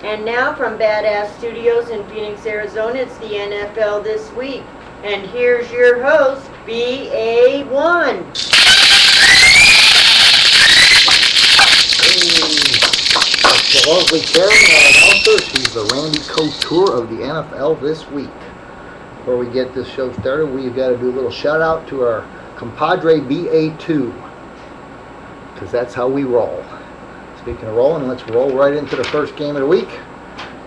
And now from Badass Studios in Phoenix, Arizona, it's the NFL This Week. And here's your host, BA1. The lovely Karen announcer. She's the Randy Couture of the NFL This Week. Before we get this show started, we've got to do a little shout out to our compadre BA2, because that's how we roll. Speaking of rolling, let's roll right into the first game of the week.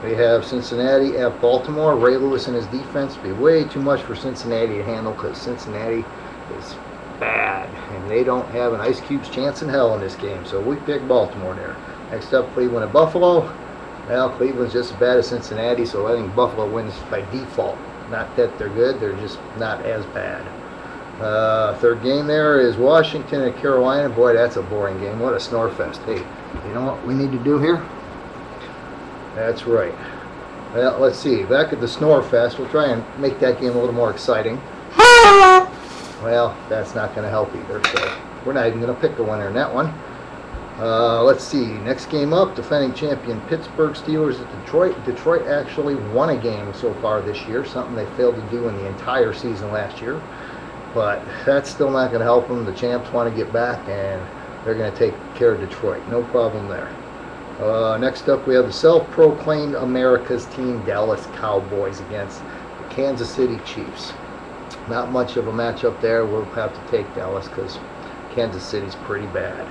We have Cincinnati at Baltimore. Ray Lewis and his defense be way too much for Cincinnati to handle, because Cincinnati is bad and they don't have an Ice Cube's chance in hell in this game. So we pick Baltimore there. Next up, Cleveland at Buffalo. Well, Cleveland's just as bad as Cincinnati, so I think Buffalo wins by default. Not that they're good, they're just not as bad. Third game there is Washington and Carolina. Boy, that's a boring game. What a snore fest. Hey, you know what we need to do here? That's right. Well, let's see. Back at the snore fest, we'll try and make that game a little more exciting. Well, that's not going to help either, so we're not even going to pick a winner in that one. Let's see. Next game up, defending champion Pittsburgh Steelers at Detroit. Detroit actually won a game so far this year, something they failed to do in the entire season last year. But that's still not going to help them. The champs want to get back, and they're going to take care of Detroit. No problem there. Next up, we have the self-proclaimed America's team, Dallas Cowboys, against the Kansas City Chiefs. Not much of a matchup there. We'll have to take Dallas because Kansas City's pretty bad.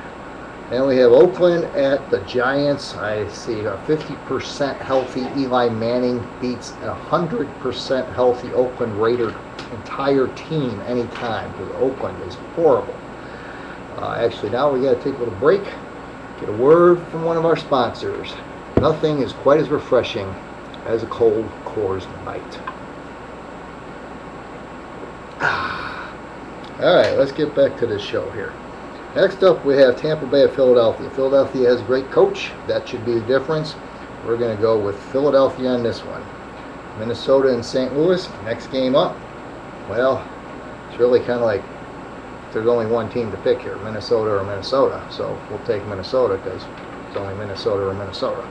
And we have Oakland at the Giants. I see a 50% healthy Eli Manning beats a 100% healthy Oakland Raider entire team anytime, because Oakland is horrible. Actually, now we got to take a little break. Get a word from one of our sponsors. Nothing is quite as refreshing as a cold Coors Light. All right, let's get back to this show here. Next up, we have Tampa Bay at Philadelphia. Philadelphia has a great coach. That should be the difference. We're going to go with Philadelphia on this one. Minnesota and St. Louis. Next game up. Well, it's really kind of like there's only one team to pick here, Minnesota or Minnesota. So we'll take Minnesota because it's only Minnesota or Minnesota.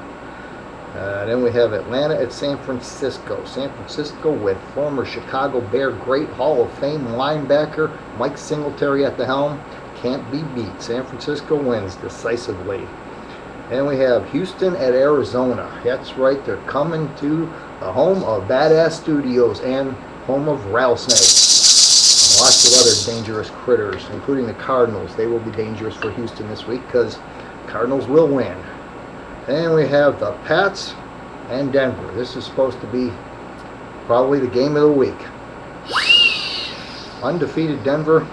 Then we have Atlanta at San Francisco. San Francisco with former Chicago Bear great Hall of Fame linebacker Mike Singletary at the helm. Can't be beat. San Francisco wins decisively. And we have Houston at Arizona. That's right, they're coming to the home of Badass Studios and home of rattlesnakes. Lots of other dangerous critters, including the Cardinals. They will be dangerous for Houston this week because Cardinals will win. And we have the Pats and Denver. This is supposed to be probably the game of the week. Undefeated Denver.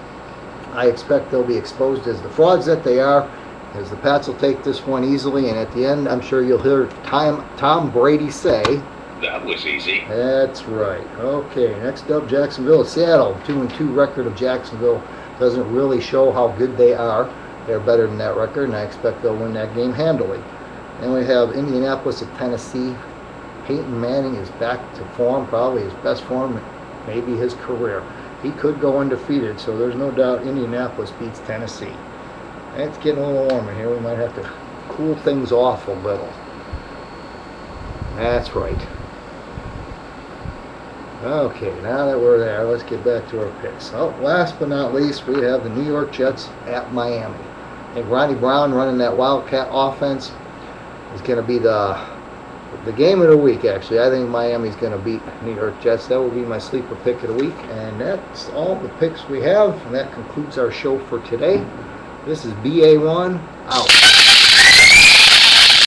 I expect they'll be exposed as the frauds that they are, as the Pats will take this one easily, and at the end, I'm sure you'll hear Tom Brady say, "That was easy." That's right. Okay, next up, Jacksonville at Seattle. 2-2 record of Jacksonville doesn't really show how good they are. They're better than that record, and I expect they'll win that game handily. Then we have Indianapolis at Tennessee. Peyton Manning is back to form, probably his best form, maybe his career. He could go undefeated, so there's no doubt Indianapolis beats Tennessee. It's getting a little warmer here. We might have to cool things off a little. That's right. Okay, now that we're there, let's get back to our picks. Oh, last but not least, we have the New York Jets at Miami. I think Ronnie Brown running that Wildcat offense is going to be the game of the week, actually. I think Miami's going to beat New York Jets. That will be my sleeper pick of the week. And that's all the picks we have. And that concludes our show for today. This is BA1 out.